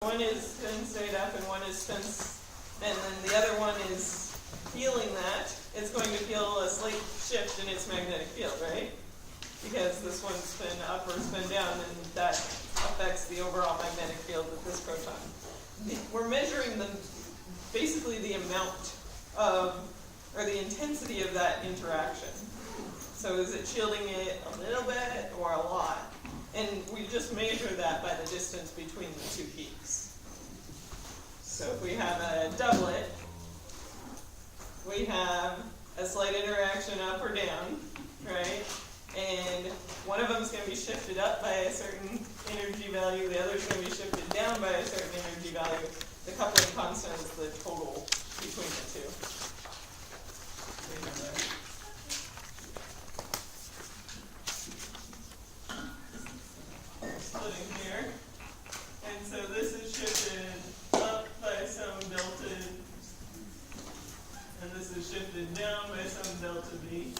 One is spin state up and one is spin, and then the other one is feeling that. It's going to feel a slight shift in its magnetic field, right? Because this one's spin up or spin down, and that affects the overall magnetic field of this proton. We're measuring basically the amount of, or the intensity of that interaction. So is it shielding it a little bit or a lot? And we just measure that by the distance between the two peaks. So if we have a doublet, we have a slight interaction up or down, right? And one of them is going to be shifted up by a certain energy value, the other is going to be shifted down by a certain energy value. The coupling constant is the total between the two. Splitting here. And so this is shifted up by some delta, and this is shifted down by some delta V.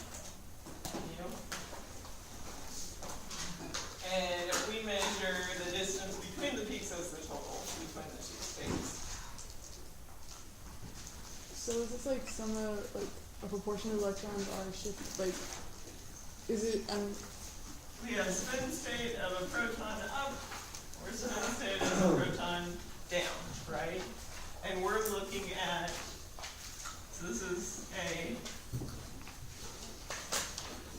And we measure the distance between the peaks as the total between the two states. So is this like like a proportion of electrons are shifted? Like, is it? We have spin state of a proton up, or spin state of a proton down, right? And we're looking at, so this is A,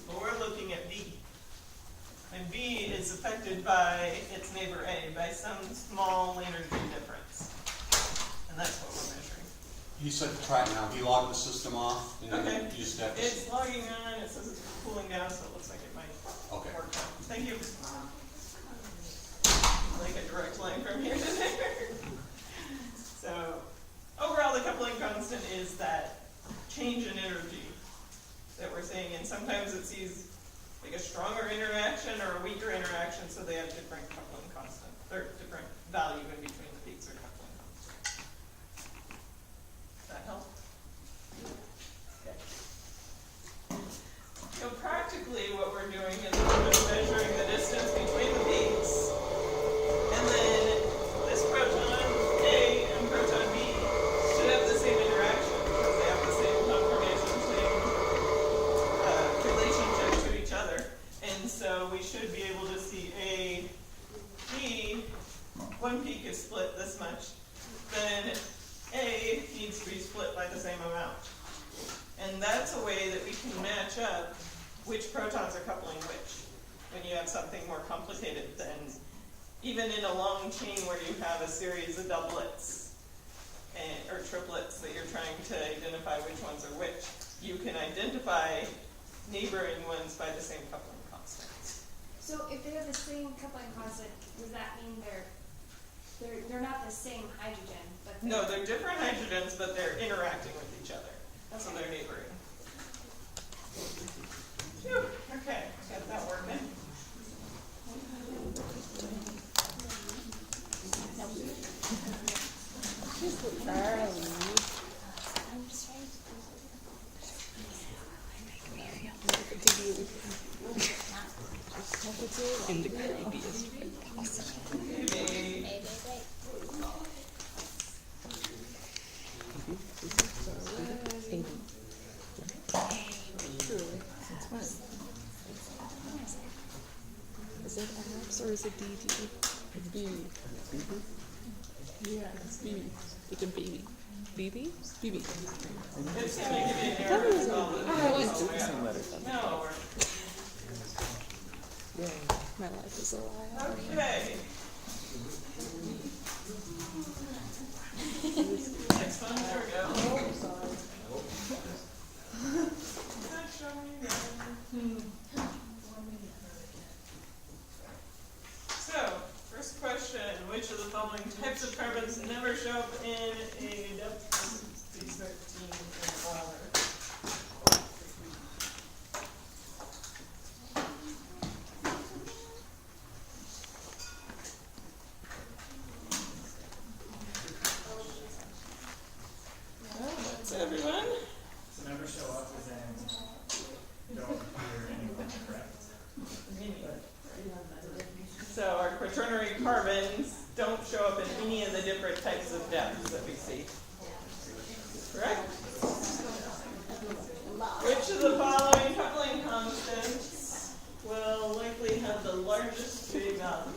but we're looking at B. And B is affected by its neighbor A, by some small energy difference. And that's what we're measuring. You said try it now. Have you logged the system off? And Okay. You just have to It's logging on, it says it's cooling down, so it looks like it might work out. Thank you. Like a direct line from here to there. So, overall the coupling constant is that change in energy that we're seeing, and sometimes it sees like a stronger interaction or a weaker interaction, so they have different coupling constant, or different value in between the peaks or coupling constant. Does that help? Okay. So practically what we're doing is we're just measuring the distance between the peaks, and then this proton A and proton B should have the same interaction because they have the same conformation, same relationship to each other. And so we should be able to see A, B, one peak is split this much, then A needs to be split by the same amount. And that's a way that we can match up which protons are coupling which, when you have something more complicated than even in a long chain where you have a series of doublets or triplets that you're trying to identify which ones are which. You can identify neighboring ones by the same coupling constants. So if they have the same coupling constant, does that mean they're not the same hydrogen? But No, they're different hydrogens, but they're interacting with each other. So they're neighboring. Phew, okay, got that working. In the creepiest way possible. Maybe. Is it X or is it DG? It's BB. Yeah, it's BB. It's a baby. BB? BB. It's going to give you an error as well. No, Yeah, my life is a lie. okay. Next one, there we go. Oh, sorry. Not showing again. So, first question, which of the following types of carbons never show up in a C13 inhaler? That's everyone. So never show up as in don't appear anywhere, correct? So our quaternary carbons don't show up in any of the the different types of depths that we see. Correct? Which of the following coupling constants will likely have the largest J value?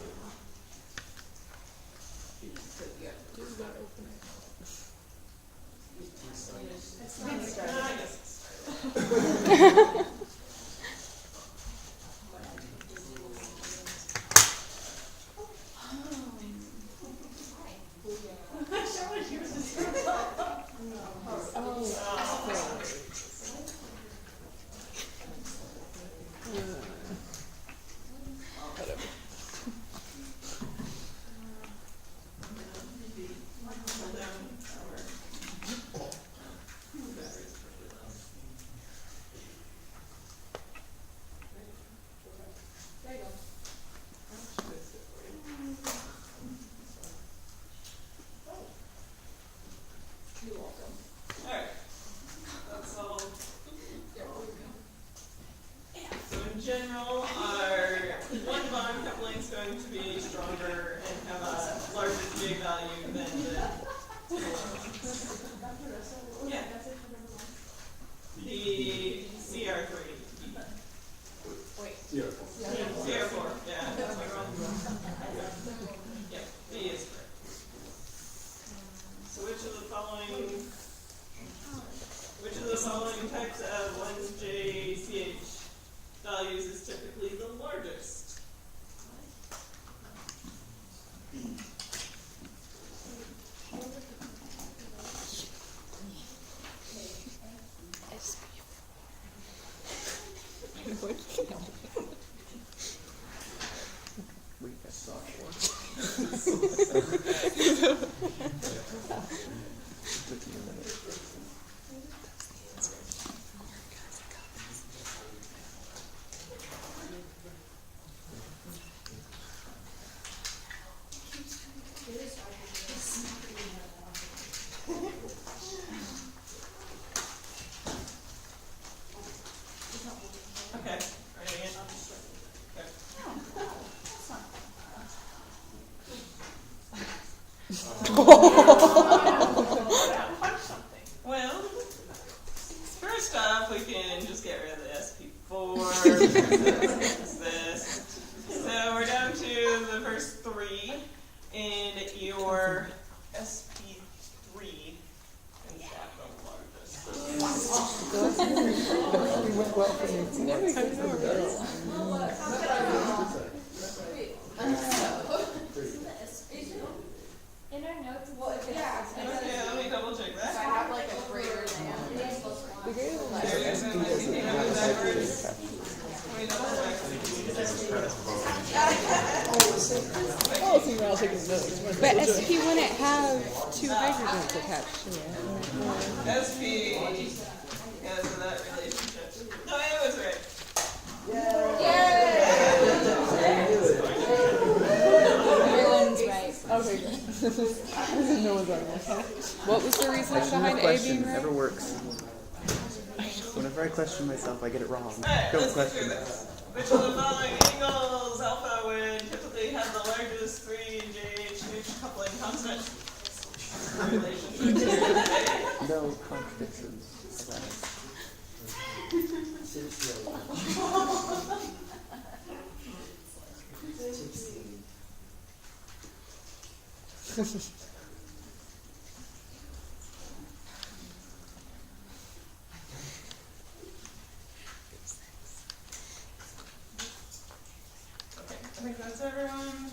General, our one bond coupling is going to be stronger and have a larger J value than the yeah. The CR3. Wait. CR4. Yeah, that's my wrong. Yep, B is correct. So which of the following types of 1JCH values is typically the largest? Okay, writing it. Well, first off, we can just get rid of the SP4. This. So we're down to the first three, and your SP3 is at the largest. In our notes, Okay, let me double check that. I have like a greater than. But SP wouldn't have two hydrogens attached to it. SP, yeah, so that relationship. No, it was right. Everyone's right. Okay, good. No one's on this. What was the reason behind A being right? never works. Whenever I question myself, I get it wrong. Alright, Don't let's go question through it. this. Which of the following angles alpha would typically have the largest 3JH coupling constant? Relationship. No contradictions. Okay, I think that's everyone.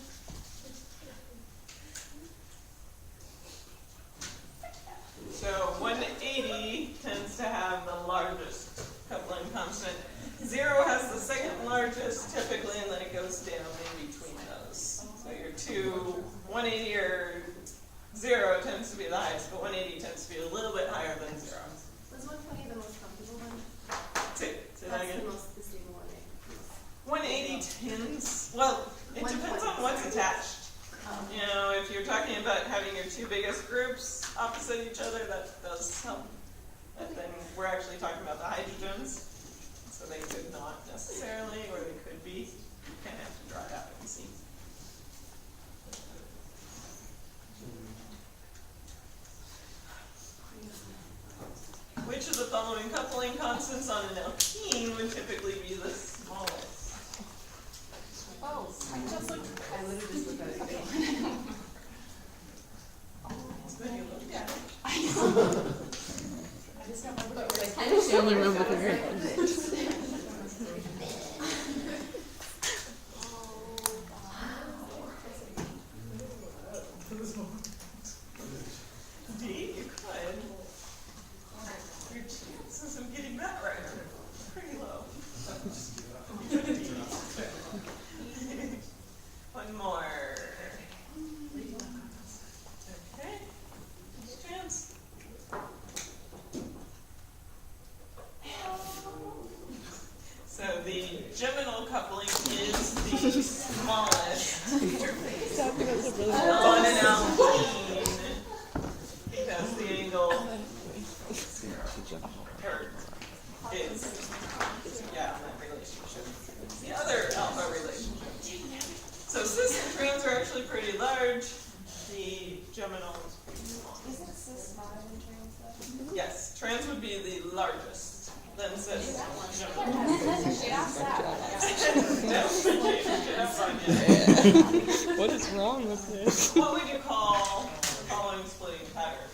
So 180 tends to have the largest coupling constant. 0 has the second largest typically, and then it goes down in between those. So your 180 or 0 tends to be the highest, but 180 tends to be a little bit higher than 0. Was 120 the most comfortable one? Say that That's again. the most stable one. 180 tends, well, it depends on what's attached. You know, if you're talking about having your two biggest groups opposite each other, that does help. But then we're actually talking about the hydrogens. So they could not necessarily, or they could be. You kind of have to draw it out and see. following coupling constants on an alkene would typically be the smallest. Oh, I literally just looked at it again. It's good you looked at it. I just don't remember what we're like. I only remember the grade. D, you could. Your chances of getting that right are pretty low. One more. Okay. Chance. So the geminal coupling is the smallest on an alkene because the angle is on that relationship. It's the other alpha relationship. So cis and trans are actually pretty large. The geminal is pretty small. Isn't cis smaller than trans though? Yes, trans would be the largest. Then cis. Get off that. No, get up on you. What is wrong with this? What would you call the following splitting pattern?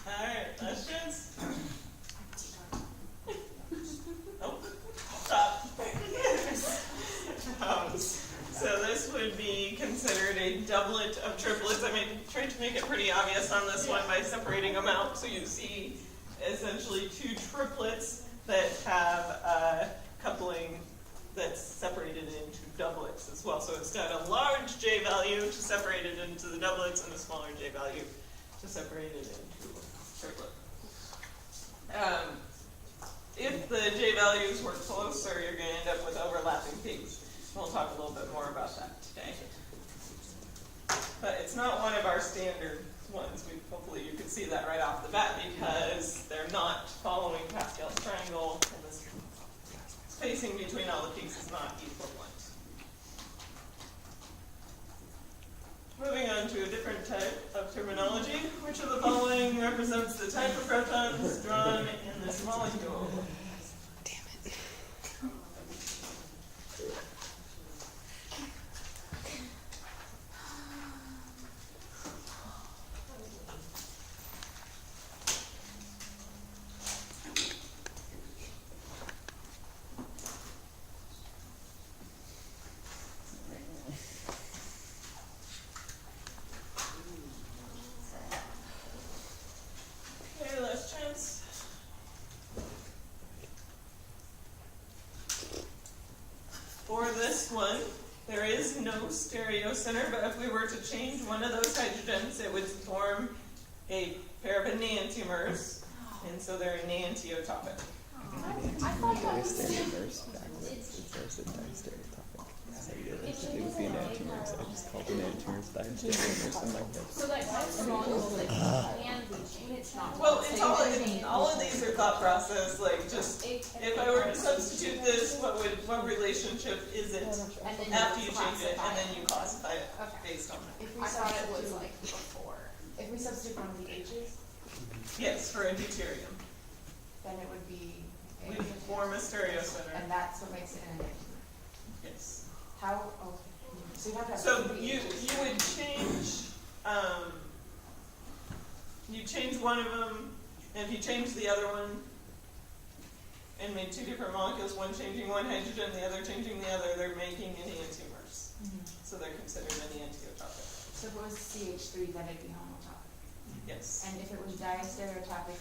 Alright, last chance. Nope. Stop. So this would be considered a doublet of triplets. I tried to make it pretty obvious on this one by separating them out. So you see essentially two triplets that have a coupling that's separated into doublets as well. So it's got a large J value to separate it into the doublets and a smaller J value to separate it into triplet. If the J values were closer, you're going to end up with overlapping peaks. We'll talk a little bit more about that today. But it's not one of our standard ones. Hopefully you can see that right off the bat because they're not following Pascal's triangle and the spacing between all the peaks is not equivalent. Moving on to a different type of terminology. Which of the following represents the type of protons drawn in this molecule? Okay, last chance. For this one, there is no stereocenter, but if we were to change one of those hydrogens, it would form a pair of enantiomers, and so they're enantiotopic. I thought that was Reverse backwards. It's a diastereotopic. So it would be enantiomers. I just called enantiomers diastereomers in my head. so like what's wrong with like can be changed? It's not. Well, it's all of these are thought process, like just if I were to substitute this, what relationship is it And then after you change it, and then you classify it Okay. based on that. If we like before. If we substitute one of the H's, Yes, for a deuterium. then it would be a, We form a stereocenter. and that's what makes it an enantiomer. Yes. How? Oh, so you have to have So two you H's. would change one of them, and if you change the other one and made two different molecules, one changing one hydrogen, the other changing the other, they're making enantiomers. So they're considered enantiotopic. So if it was CH3, then it'd be homotopic. Yes. And if it was diastereotopic,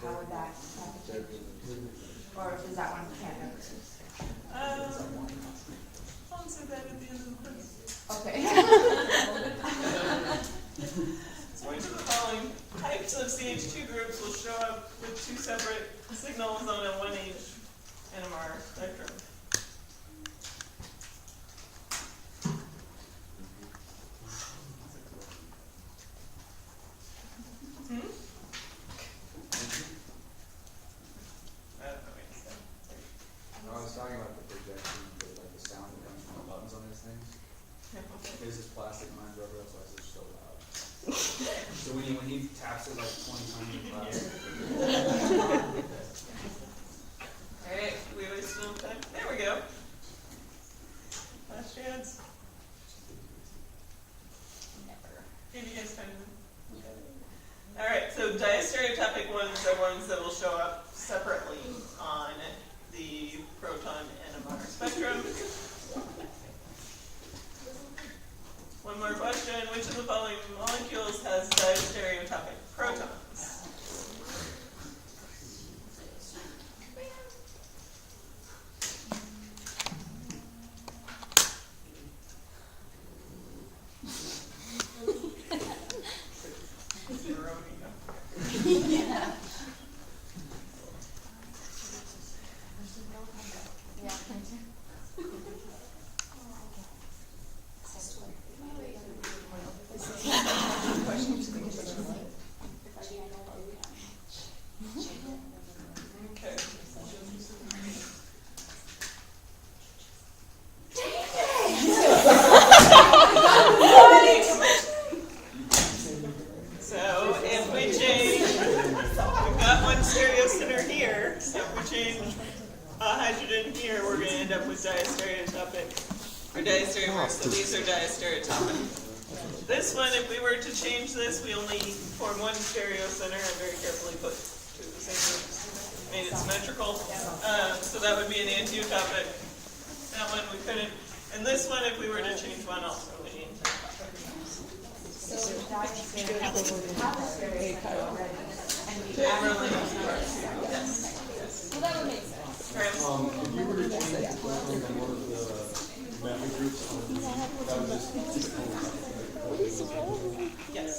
how would that change? Or is that one can't ever? I'll answer that at the end of the quiz. Okay. So which of the things. His is plastic, mine's rubber, that's why it's so loud. So when he taps it like 20 times in class. Alright, we wasted no time. There we go. Last chance. Maybe you guys find them. Alright, so diastereotopic ones are ones that will show up separately on the proton NMR spectrum. One more question. Which of the following molecules has diastereotopic protons? Okay. So if we change, we've got one stereo center here, so if we change a hydrogen here, we're going to end up with diastereotopic, or diastereomers, so these are diastereotopic. This one, if we were to change this, we only form one stereo center and very carefully put two of the same groups. Made it symmetrical. So that would be an antiotopic. That one we couldn't. And this one, if we were to change one, also we need So diastereotopic have a stereocenter already, and we generally. yes. Well, that would make sense. If you were to change the proton in one of the method groups, that would just Yes.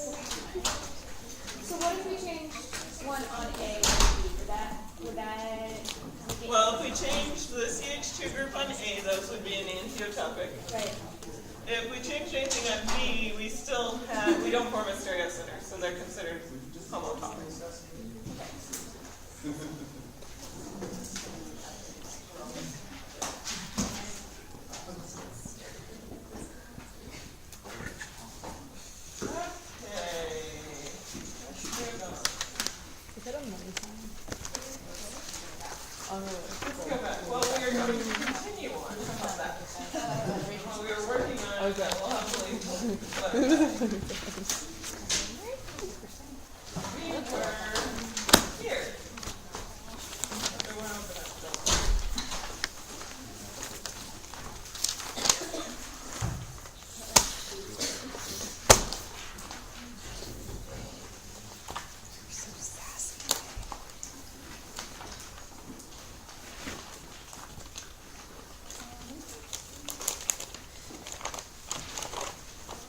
So what if we change one on A and B? Would that make it? Well, if we change the CH2 group on A, those would be an antiotopic. Right. If we change anything on B, we don't form a stereo center, so they're considered homotopic. Is it a money sign? Oh, no. Let's go back. Well, we are going to continue on. How about that? Well, we were working on it, we'll hopefully. We were here. Everyone open up, Bill.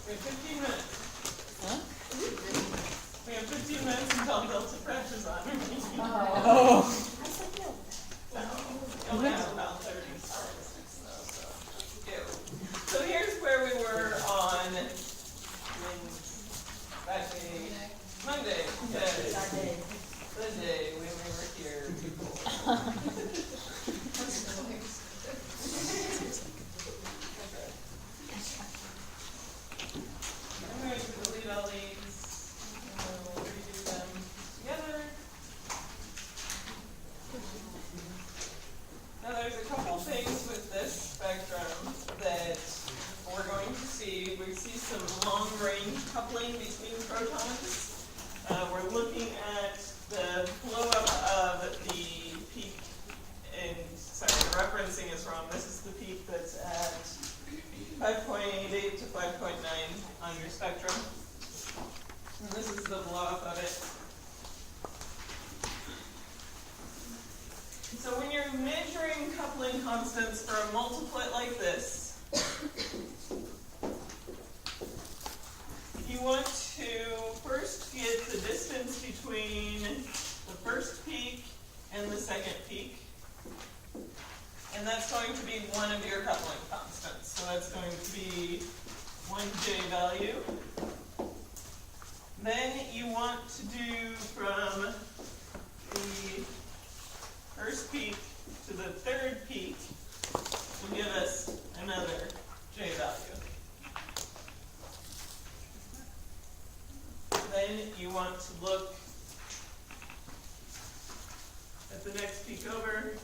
We have 15 minutes. Huh? We have 15 minutes until Delta pressure's on. Oh. So, we only have about 30 seconds, so go. So here's where we were on that day, Monday, the day when we were here before. I'm going to delete all these, and then we'll redo them together. Now there's a couple things with this spectrum that we're going to see. We see some long-range coupling between protons. We're looking at the blow-up of the peak, and sorry, the referencing is wrong. This is the peak that's at 5.88 to 5.9 on your spectrum. And this is the blow-up of it. So when you're measuring coupling constants for a multiplet like this, you want to first get the distance between the first peak and the second peak. And that's going to be one of your coupling constants. So that's going to be 1J value. Then you want to do from the first peak to the third peak will give us another J value. you want to look at the next peak over.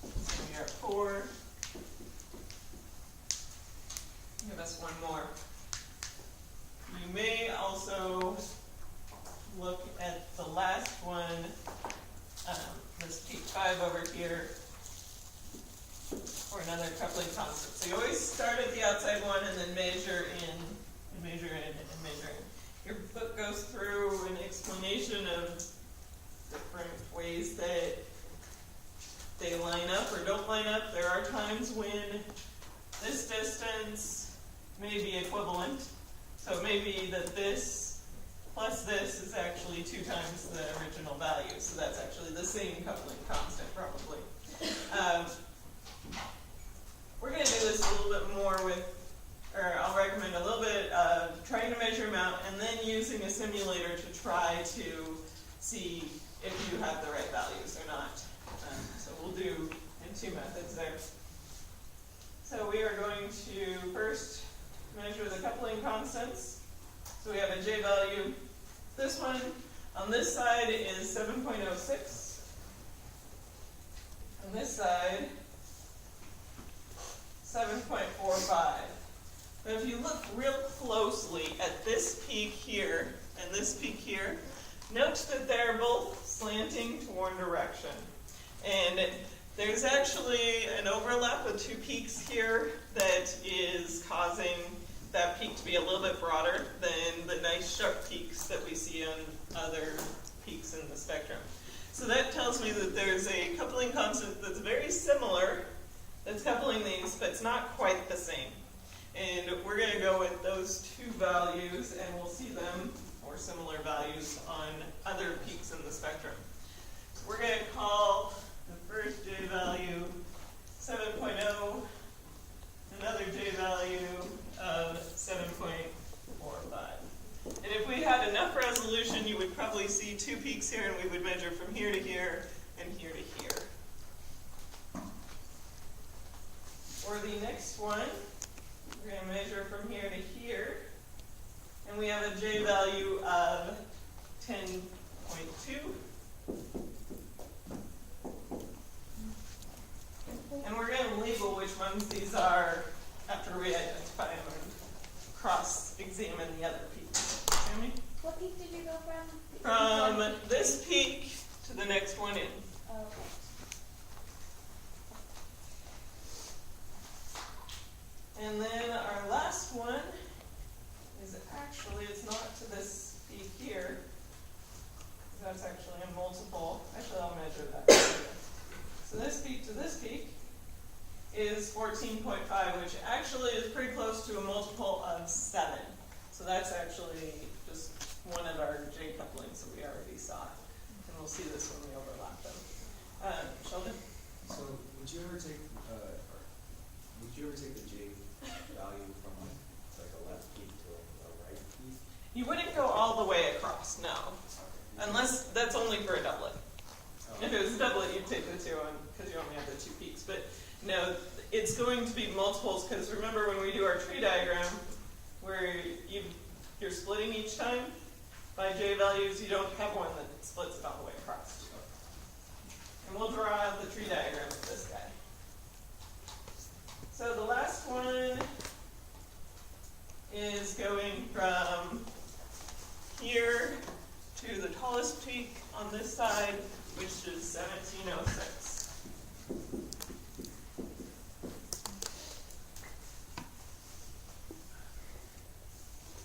So we are at 4. Give us one more. You may also look at the last one, this peak 5 over here, or another coupling constant. So you always start at the outside one and then measure in, and measure in, and measure in. Your book goes through an explanation of different ways that they line up or don't line up. There are times when this distance may be equivalent. So it may be that this plus this is actually 2 times the original value. So that's actually the same coupling constant, probably. We're going to do this a little bit more with, or I'll recommend a little bit of trying to measure them out and then using a simulator to try to see if you have the right values or not. So we'll do in 2 methods there. So we are going to first measure the coupling constants. So we have a J value. This one on this side is 7.06. On this side, 7.45. But if you look real closely at this peak here and this peak here, note that they're both slanting to one direction. And there's actually an overlap with 2 peaks here that is causing that peak to be a little bit broader than the nice sharp peaks that we see on other peaks in the spectrum. So that tells me that there's a coupling constant that's very similar that's coupling these, but it's not quite the same. And we're going to go with those 2 values, and we'll see them, or similar values, on other peaks in the spectrum. So we're going to call the first J value 7.0, another J value of 7.45. And if we had enough resolution, you would probably see 2 peaks here, and we would measure from here to here and here to here. For the next one, we're going to measure from here to here, and we have a J value of 10.2. And we're going to label which ones these are after we identify them and cross-examine the other peaks. Sammy? What peak did you go from? From this peak to the next one in. Oh, okay. And then our last one is actually, it's not to this peak here. That's actually a multiple. Actually, I'll measure that. So this peak to this peak is 14.5, which actually is pretty close to a multiple of 7. So that's actually just one of our J couplings that we already saw. And we'll see this when we overlap them. Sheldon? So would you ever take the J value from like a left peak to a right peak? You wouldn't go all the way across, no. Unless that's only for a doublet. If it was a doublet, you'd take the 2 on, because you only have the 2 peaks. But no, it's going to be multiples, because remember when we do our tree diagram, where you're splitting each time by J values, you don't have one that splits it all the way across. And we'll draw out the tree diagram of this guy. So the last one is going from here to the tallest peak on this side, which is 1706.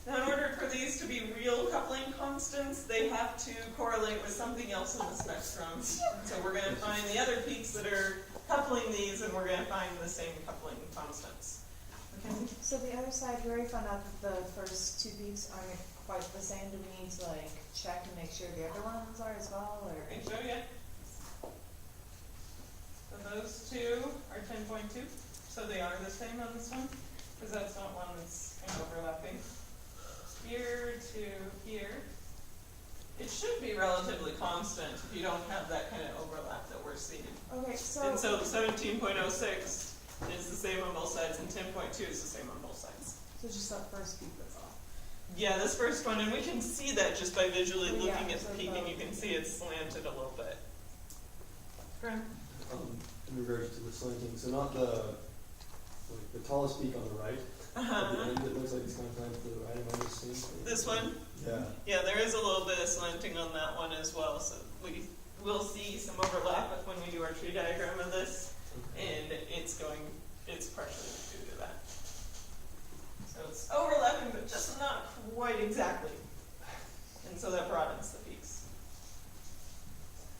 Now, in order for these to be real coupling constants, they have to correlate with something else in the spectrum. So we're going to find the other peaks that are coupling these, and we're going to find the same coupling constants. Okay. So the other side, we already found out that the first 2 peaks aren't quite the same. Do we need to like check and make sure the other ones are as well, or? I can show you. So those 2 are 10.2. So they are the same on this one, because that's not one that's kind of overlapping. Here to here. It should be relatively constant if you don't have that kind of overlap that we're seeing. Okay, so. And so 17.06 is the same on both sides, and 10.2 is the same on both sides. So just that first peak that's off. Yeah, this first one, and we can see that just by visually Yeah, looking at so the peak, and you the- can see it's slanted a little bit. Graham? In regards to the slanting, so not the, like, the tallest peak on the right, at the Uh-huh. end, it looks like it's kind of planned to the right, am I just seeing? This one? Yeah. Yeah, there is a little bit of slanting on that one as well, so we will see some overlap with when we do our tree diagram of this, and it's partially due to that. So it's overlapping, but just not quite exactly. And so that broadens the peaks.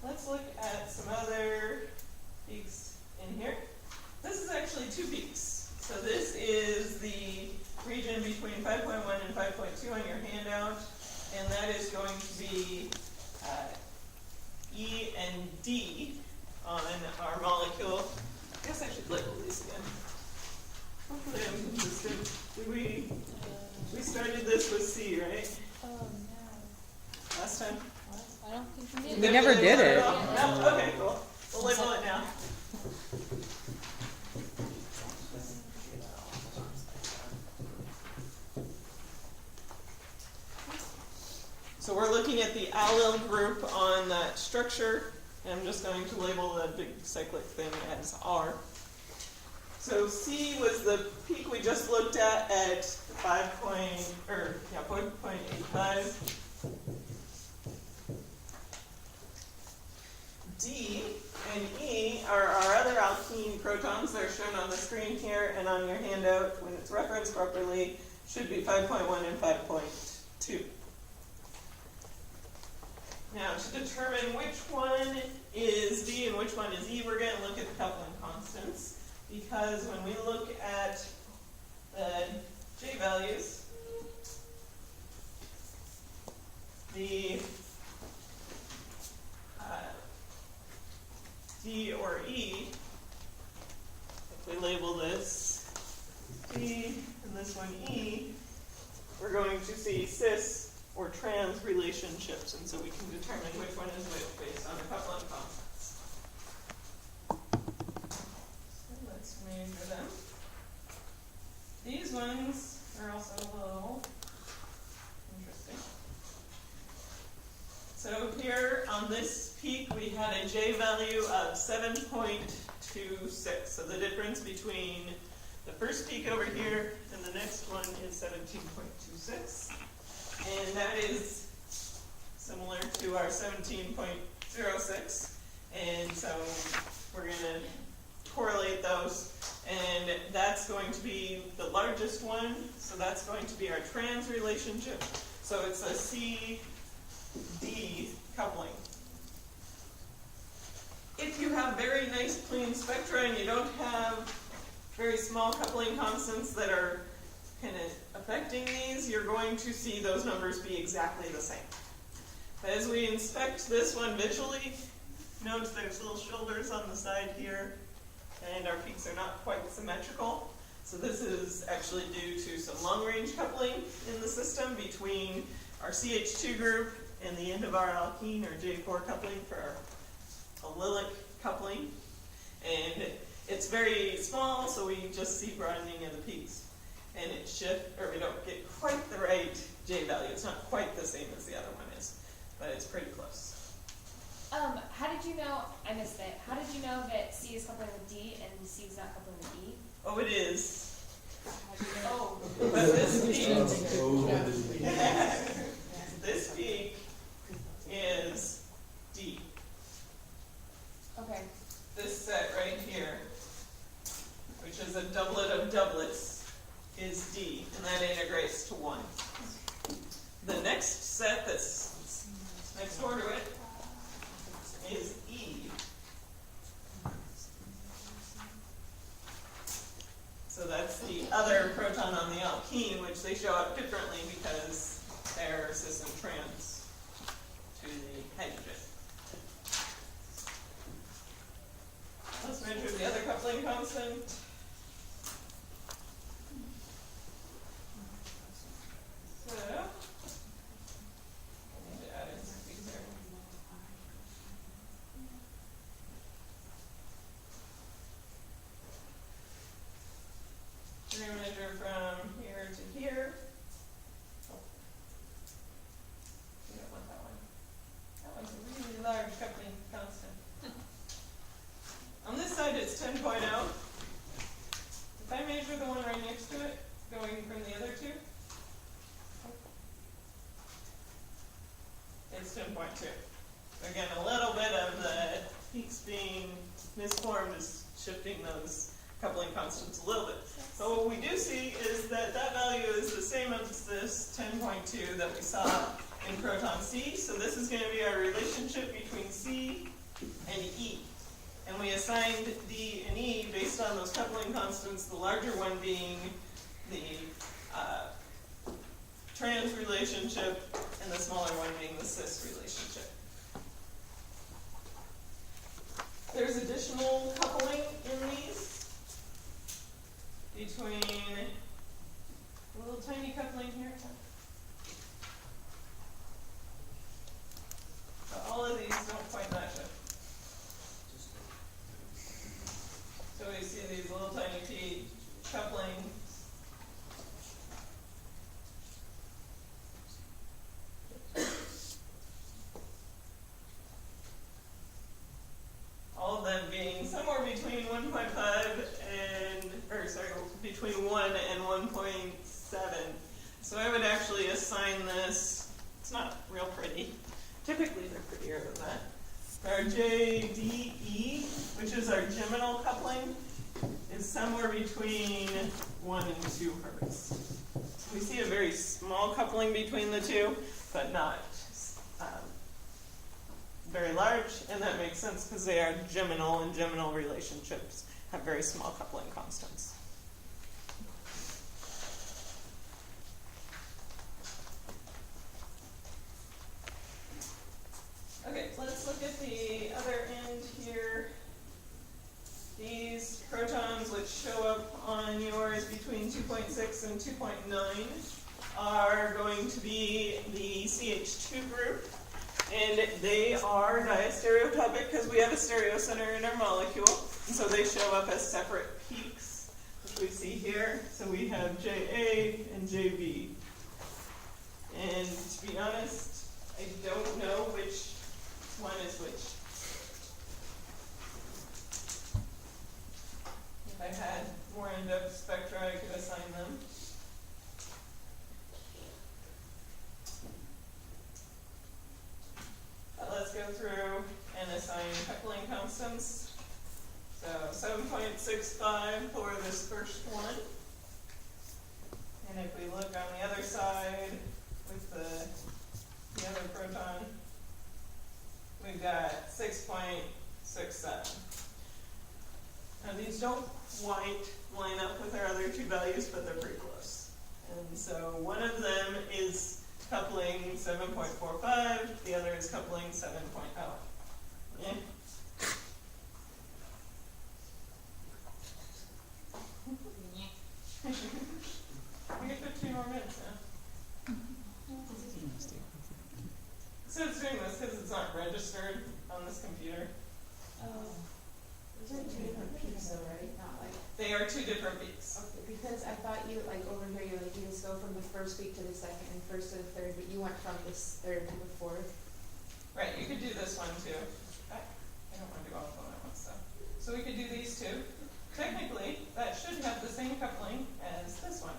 Let's look at some other peaks in here. This is actually two peaks. So this is the region between 5.1 and 5.2 on your handout, and that is going to be E and D on our molecule. I guess I should label these again. Hopefully I'm consistent. We started this with C, right? Oh, Last time? no. I don't think we did. We never did it. No? Okay, cool. We'll label it now. So we're looking at the allyl group on that structure, and I'm just going to label the big cyclic thing as R. So C was the peak we just looked at 4.85. D and E are our other alkene protons. They're shown on the screen here and on your handout when it's referenced properly. Should be 5.1 and 5.2. Now, to determine which one is D and which one is E, we're going to look at the coupling constants, because when we look at the J values, the D or E, if we label this D and this one E, we're going to see cis or trans relationships, and so we can determine which one is which based on the coupling constants. So let's measure them. These ones are also a little interesting. So here on this peak we had a J value of 7.26. So the difference between the first peak over here and the next one is 17.26. And that is similar to our 17.06. And so we're going to correlate those. And that's going to be the largest one. So that's going to be our trans relationship. So it's a C-D coupling. If you have very nice clean spectra and you don't have very small coupling constants that are kind of affecting these, you're going to see those numbers be exactly the same. But as we inspect this one visually, notice there's little shoulders on the side here, and our peaks are not quite symmetrical. So this is actually due to some long-range coupling in the system between our CH2 group and the end of our alkene, or J4 coupling for our allylic coupling. And it's very small, so we just see broadening of the peaks. And it we don't get quite the right J value. It's not quite the same as the other one is, but it's pretty close. How did you know, I missed it, how did you know that C is coupling with D and C is not coupling with E? Oh, it is. How do you know? Oh, but this peak, Yeah. this peak is D. Okay. This set right here, which is a doublet of doublets, is D, and that integrates to 1. The next set that's next door to it is E. So that's the other proton on the alkene, which they show up differently because they're cis and trans to the hydrogen. Let's measure the other coupling constant. So, I need to add in some things there. We're going to measure from here to here. is 10.2. Again, a little bit of the peaks being misformed is shifting those coupling constants a little bit. But what we do see is that that value is the same as this 10.2 that we saw in proton C. So this is going to be our relationship between C and E. And we assigned D and E based on those coupling constants, the larger one being the trans relationship and the smaller one being the cis relationship. There's additional coupling in these between a little tiny coupling here. But all of these don't quite match up. So we see these little tiny p coupling. All of them being somewhere between 1.5 between 1 and 1.7. So I would actually assign this, it's not real pretty. Typically they're prettier than that. Our JDE, which is our geminal coupling, is somewhere between 1 and 2 hertz. So we see a very small coupling between the two, but not very large, and that makes sense because they are geminal, and geminal relationships have very small coupling constants. Okay, let's look at the other end here. These protons, which show up on yours between 2.6 and 2.9, are going to be the CH2 group. And they are diastereotopic because we have a stereocenter in our molecule. And so they show up as separate peaks, which we see here. So we have JA and JB. And to be honest, I don't know which one is which. If I had more in-depth spectra, I could assign them. Let's go through and assign coupling constants. So 7.65 for this first one. And if we look on the other side with the other proton, we've got 6.67. Now these don't quite line up with our other two values, but they're pretty close. And so one of them is coupling 7.45, the other is coupling 7.0. Yeah. We get 15 more minutes now. So it's doing this because it's not registered on this computer. Those are two different peaks though, right? Not like. They are two different peaks. Okay, because I thought you, like over here, you just go from the first peak to the second and first to the third, but you went from this third to the fourth. Right, you could do this one too. I don't want to do all of them at once though. So we could do these two. Technically, that should have the same coupling as this one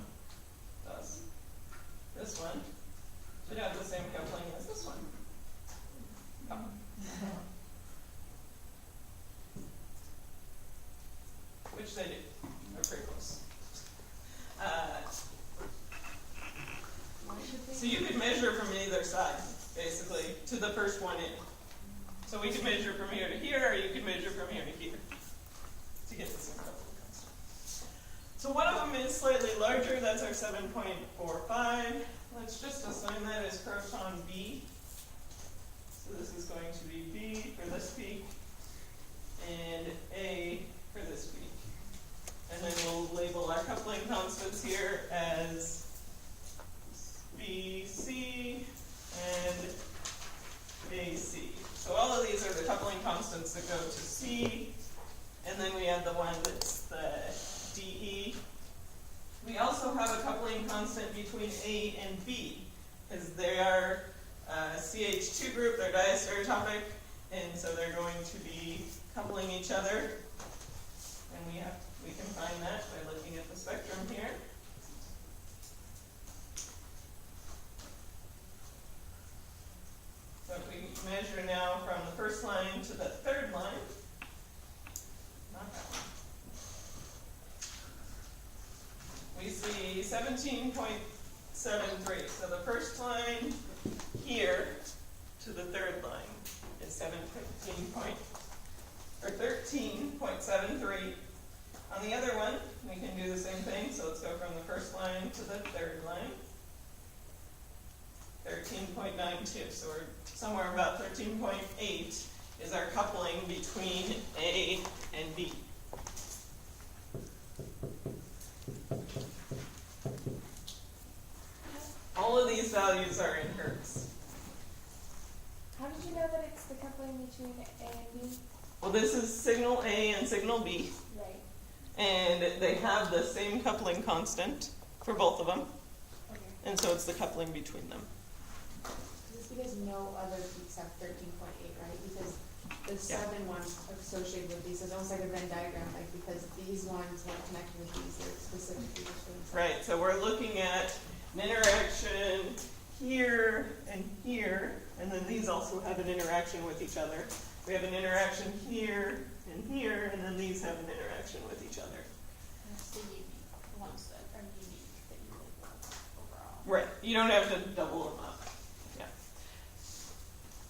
does. This one should have the same coupling as this one. Oh. Which they do. They're pretty close. So you could measure from either side, basically, to the first one in. So we could measure from here to here, or you could measure from here to here to get the same coupling constant. So one of them is slightly larger, that's our 7.45. Let's just assign that as proton B. So this is going to be B for this peak, and A for this peak. And then we'll label our coupling constants here as BC and AC. So all of these are the coupling constants that go to C, and then we have the one that's the DE. We also have a coupling constant between A and B, because they are CH2 group, they're diastereotopic, and so they're going to be coupling each other. And we can find that by looking at the spectrum here. So if first line to the third line. Not that one. We see 17.73. So the first line here to the third line is 13.73. On the other one, we can do the same thing. So let's go from the first line to the third line. 13.92. So we're somewhere about 13.8 is our coupling between A and B. All of these values are in hertz. How did you know that it's the coupling between A and B? Well, this is signal A and signal B, Right. and they have the same coupling constant for both of them, Okay. and so it's the coupling between them. Just because no other peaks have 13.8, right? Because the Yeah. 7 ones associated with these, it's almost like a Venn diagram, like because these ones weren't connected with these, they're specifically between. Right, so we're looking at an interaction here and here, and then these also have an interaction with each other. We have an interaction here and here, and then these have an interaction with each other. That's the unique ones that are unique that you would want overall. Right, you don't have to double them up. Yeah.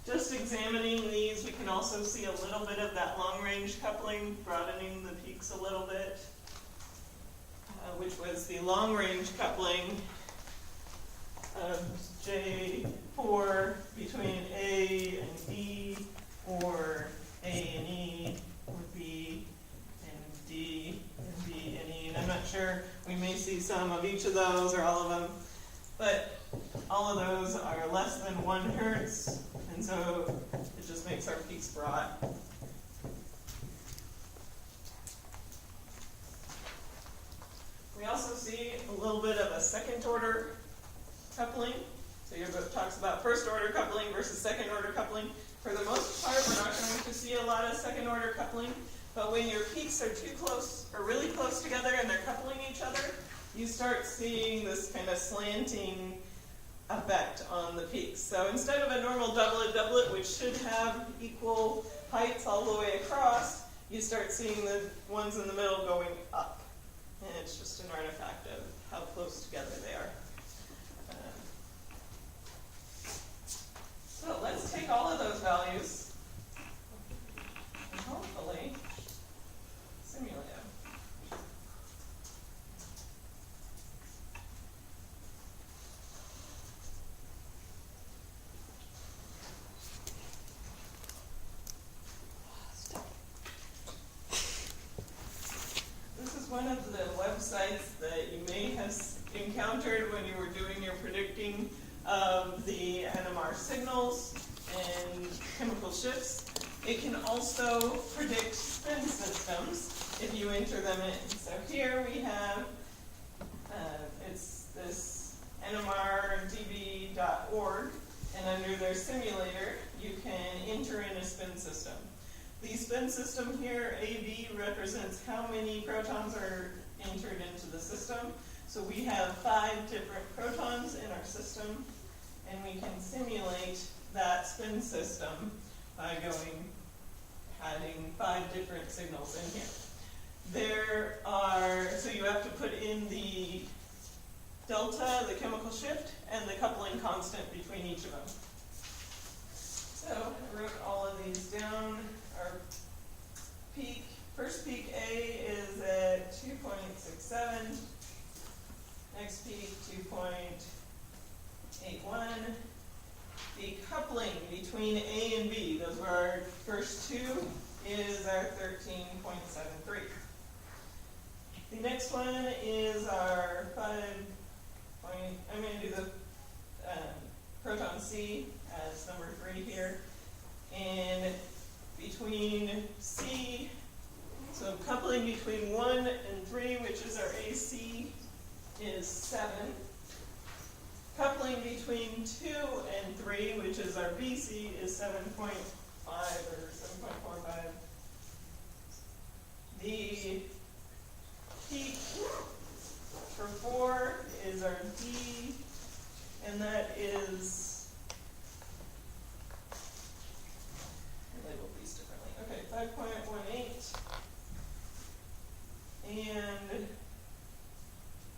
Just examining these, we can also see a little bit of that long-range coupling, broadening the peaks a little bit, which was the long-range coupling of J4 between A and E, or A and E, or B and D, and B and E. And I'm not sure, we may see some of each of those or all of them, but all of those are less than 1 hertz, and so it just makes our peaks broad. We also see a little bit of a second order coupling. So your book talks about first order coupling versus second order coupling. For the most part, we're not going to see a lot of second order coupling, but when your peaks are too close or really close together and they're coupling each other, you start seeing this kind of slanting effect on the peaks. So instead of a normal doublet, which should have equal heights all the way across, you start seeing the ones in the middle going up. And it's just an artifact of how close together they are. So let's take all of those values and hopefully simulate them. This is one of the websites that you may have encountered when you were doing your predicting of the NMR signals and chemical shifts. It can also predict spin systems if you enter them in. So here we have, it's this nmrdb.org, and under their simulator, you can enter in a spin system. The spin system here, AB, represents how many protons are entered into the system. So we have 5 different protons in our system, and we can simulate that spin system by adding 5 different signals in here. So you have to put in the delta, the chemical shift, and the coupling constant between each of them. So I wrote all of these down. Our peak, first peak A is at 2.67. Next peak, 2.81. The coupling between A and B, those were our first 2, is our 13.73. The next one is our 5. I'm going to do the proton C as number 3 here. And between C, so coupling between 1 and 3, which is our AC, is 7. Coupling between 2 and 3, which is our BC, is 7.5 or 7.45. The peak for 4 is our D, and that is, I labeled And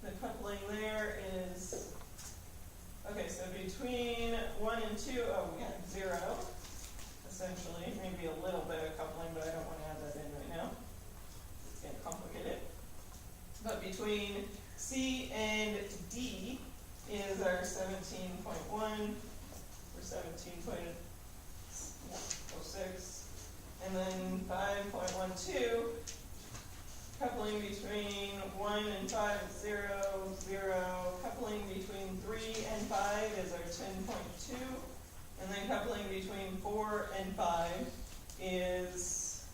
the coupling there is, okay, so between 1 and 2, oh, we have 0, essentially. Maybe a little bit of coupling, but I don't want to add that in right now. It's going to complicate it. But between C and D is our 17.1 or 17.06. And then 5.12, coupling between 1 and 5 is 0, 0. Coupling between 3 and 5 is our 10.2. And then coupling between 4 and 5 is,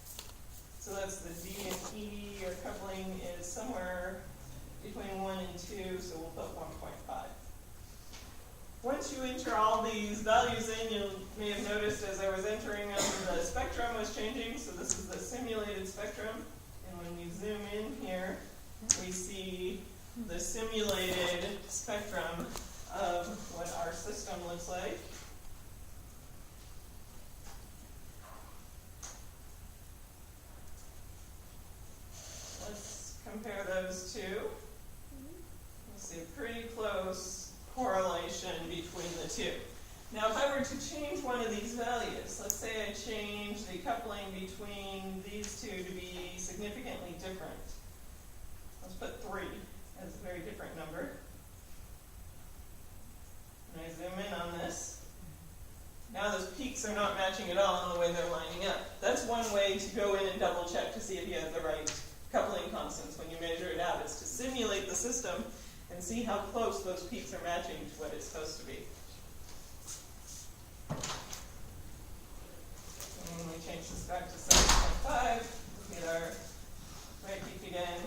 so that's the D and E, or coupling is somewhere between 1 and 2, so we'll put 1.5. Once you enter all these values in, you may have noticed as I was entering them, the spectrum was changing. So this is the simulated spectrum. And when we zoom in here, we see the simulated spectrum of what our system looks like. Let's compare those two. We'll see a pretty close correlation between the two. Now if I were to change one of these values, let's say I change the coupling between these two to be significantly different. Let's put 3 as a very different number. And I zoom in on this. Now those peaks are not matching at all in the way they're lining up. That's one way to go in and double check to see if you have the right coupling constants when you measure it out, is to simulate the system and see how close those peaks are matching to what it's supposed to be. And when we change this back to 7.5, we get our right peak again.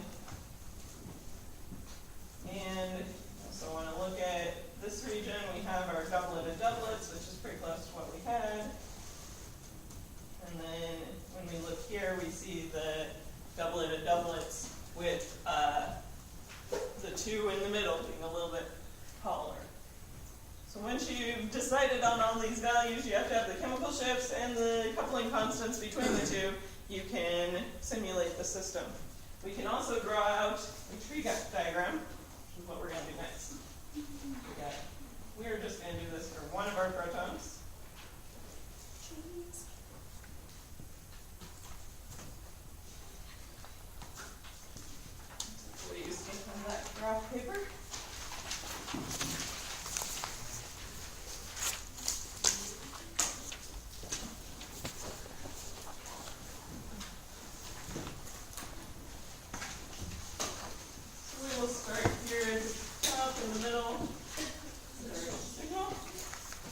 And also want to look at this region. We have our doublet of doublets, which is pretty close to what we had. And then when we look here, we see the doublet of doublets with the 2 in the middle being a little bit taller. So once you've decided on all these values, you have to have the chemical shifts and the coupling constants between the two. You can simulate the system. We can also draw out a tree diagram, which is what we're going to do next. We're just going to do this for one of our protons. Please take on that graph paper. So we will start here at the top in the middle.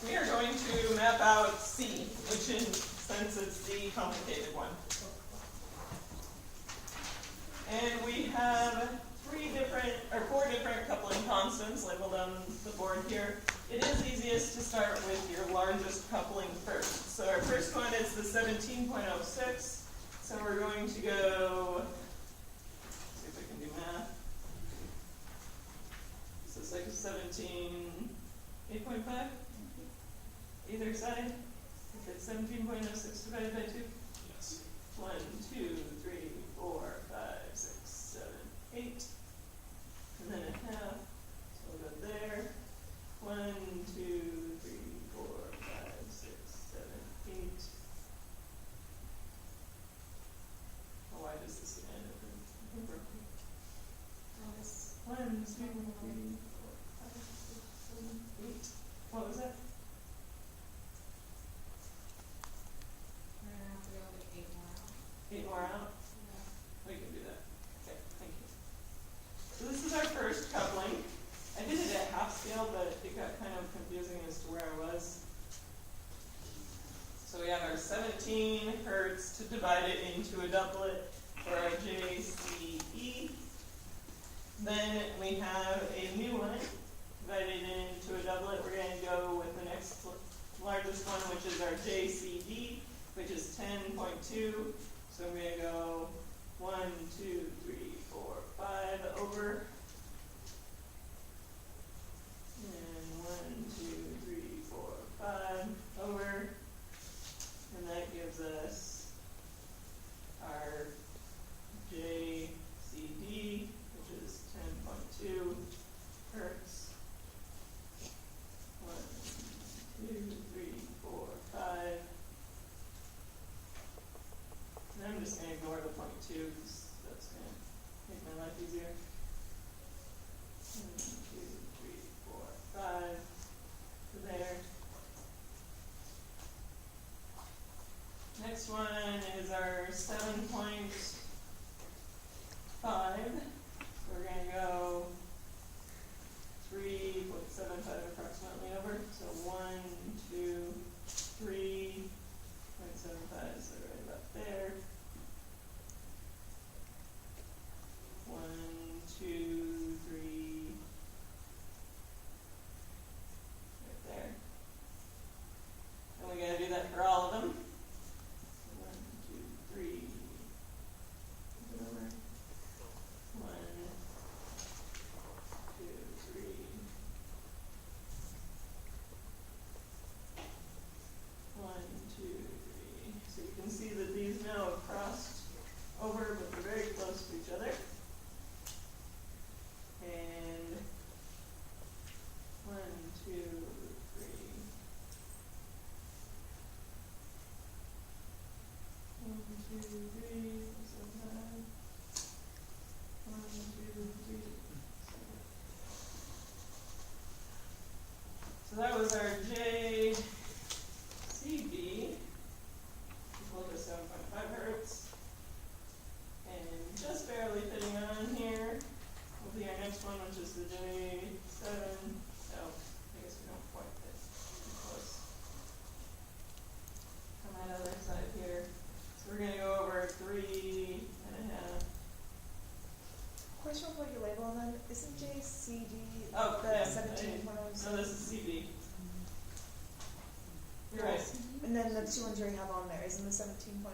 We are going to map out C, which in sense it's the complicated one. And we have 4 different coupling constants labeled on the board here. It is easiest to start with your largest coupling first. So our first one is the 17.06. So we're going to go, see if I can do math. So it's like 8.5? Either side? If it's 17.06 divided by 2? Yes. 1, 2, 3, 4, 5, 6, 7, 8. And then a half. So we'll go there. 1, 2, 3, 4, 5, 6, 7, 8. Oh, why does this end up in broken? 1, 2, 3, 4, 5, 6, 7, 8. What was that? We're gonna have to go like 8 more out. 8 more out? Yeah. We can do that. Okay, thank you. So this is our first coupling. I did it at half scale, but it got kind of confusing as to where I was. So we have our 17 hertz to divide it into a doublet for our JCE. Then we have a new one divided into a doublet. We're going to go with the next largest one, which is our JCD, which is 10.2. So we're going to go 1, 2, 3, 4, 5 over. And 1, 2, 3, 4, 5 over. And that gives us our JCD, So that was our JCB, equal to 7.5 hertz. And just barely fitting on here will be our next one, which is the J7. So I guess we don't quite fit too close. On that other side here. So we're gonna go over 3.5. Question before you label them, then, isn't JCD Oh, the yeah, 17.07? No, this is CB. You're right. And then the two ones we have on there, isn't the 17.1?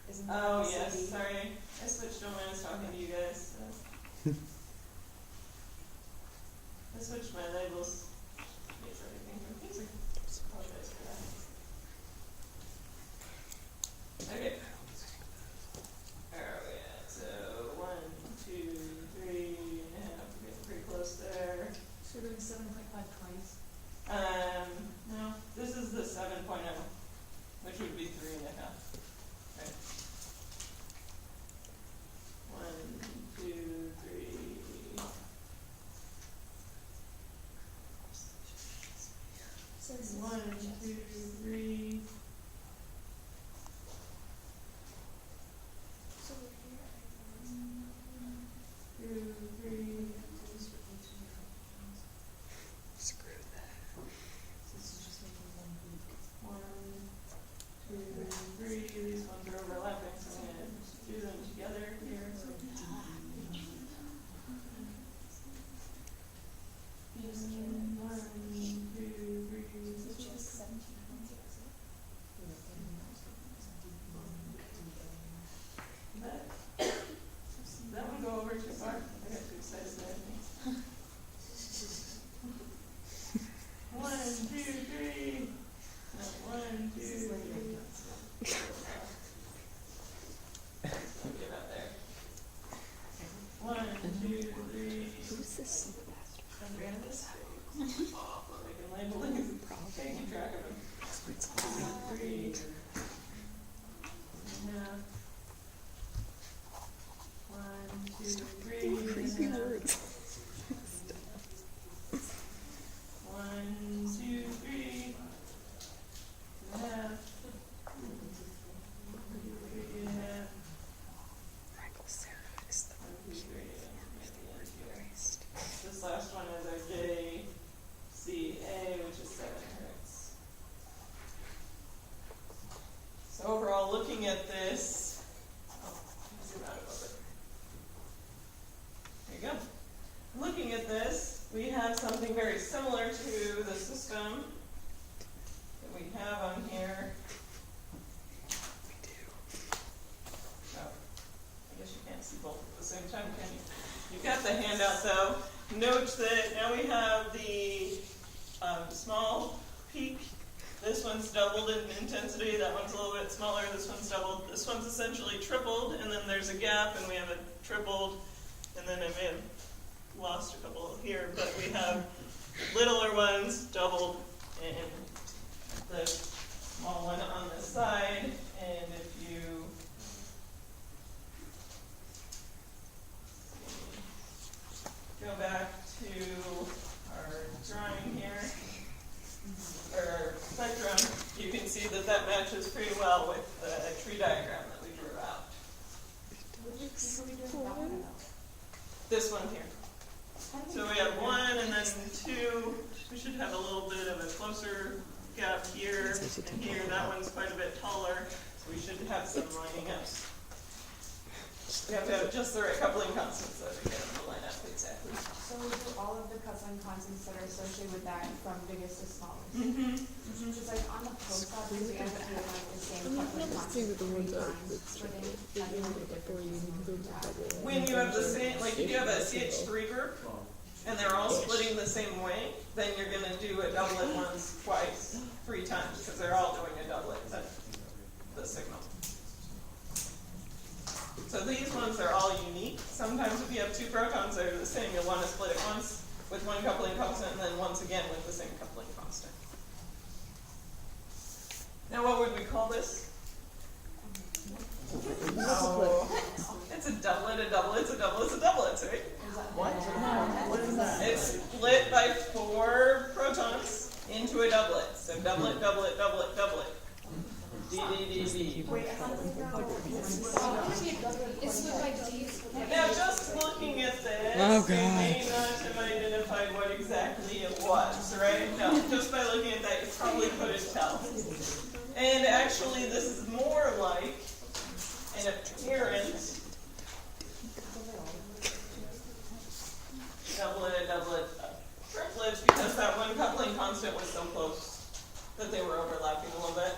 Isn't that Oh, the yes, CD? sorry. I switched when I was talking to you guys. So. I switched my labels. Makes everything confusing. Apologize for that. Okay. Where are we at? So 1, 2, 3.5. We're getting pretty close there. So we're doing 7.5 twice. No, this is the 7.0, which would be 3.5. Right. 1, 2, 3. So this is 1, 2, 3. So we're here. 2, 3. Screw that. This is just making one week. 1, 2, 3. These ones are overlapping, so I'm gonna do them together here. So 1, 2, 3. Which is 17. That one go over too far? I got too excited there, I think. 1, 2, 3. No, 1, 2, 3. Get out there. 1, 2, 3. Who's this? Random mistakes. I can label these. Taking track of them. 3. Yeah. 1, 2, 3. Creepy words. 1, 2, 3. 2.5. 3.5. Michael Sarah is the 1, 2, 3. Christ. This last one is our JCA, which is 7 hertz. So overall, looking at this, zoom out a little bit. There you go. Looking at this, we have something very similar to the system that we have on here. We do. Oh, I guess you can't see both at the same time, can you? You've got the handout though. Note that now we have the small peak. This one's doubled in intensity, that one's a little bit smaller, this one's doubled. This one's essentially tripled, and then there's a gap, and we have a tripled, and then I may have lost a couple here, but we have littler ones, doubled, and the small one on the side, and if you go back to our drawing here, or our spectrum, you can see that that matches pretty well with the tree diagram that we drew out. This one here. So we have 1 and then 2. We should have a little bit of a closer gap here and here. That one's quite a bit taller, so we should have some lining up. We have to have just the right coupling constants so we get them to line up exactly. So we do all of the coupling constants that are associated with that from biggest to smallest. Mm-hmm. Just like on the post op, we end up doing like the same coupling See constants the ones 3 that times, that's but then triple. having like a Before different you need to constants double. for that. When you have the same, like if you have a CH3 group and they're all splitting the same way, then you're gonna do a doublet once, twice, 3 times, because they're all doing a doublet at the signal. So these ones are all unique. Sometimes if you have 2 protons that are the same, you'll want to split it once with 1 coupling constant and then once again with the same coupling constant. Now what would we call this? Oh, it's a doublet, a doublet, it's a doublet, it's a doublet, right? What? What is that? It's split by 4 protons into a doublet. So doublet, doublet, doublet, doublet. D, D, D, D. Wait, how do we know? It's split by D. Now, just looking at this, Oh, we may God. not have identified what exactly it was, right? No, just by looking at that, you probably couldn't tell. And actually, this is more like an apparent doublet, doublet, triplet, because that one coupling constant was so close that they were overlapping a little bit.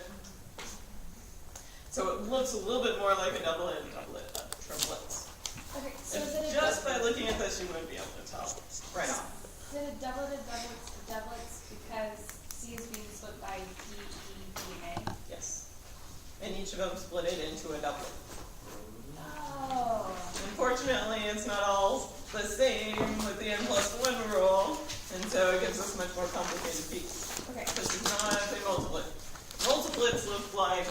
So it looks a little bit more like a doublet and doublet, triplets. Okay, so And is it a just by looking at this, you wouldn't be able to tell right off. Is it a doublet of doublets to doublets because C is being split by D, E, D, and A? Yes. And each of them split it into a doublet. Oh. Unfortunately, it's not all the same with the n+1 rule, and so it gives us much more complicated peaks. Okay. This is not a multiplet. Multiplets look like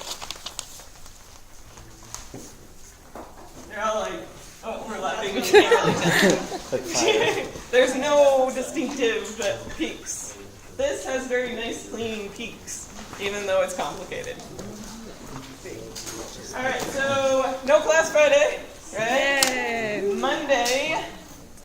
they're all like overlapping, but you can't really tell. There's no distinctive peaks. This has very nice clean peaks, even though it's complicated. Alright, so no class Friday, right? Yay! Monday,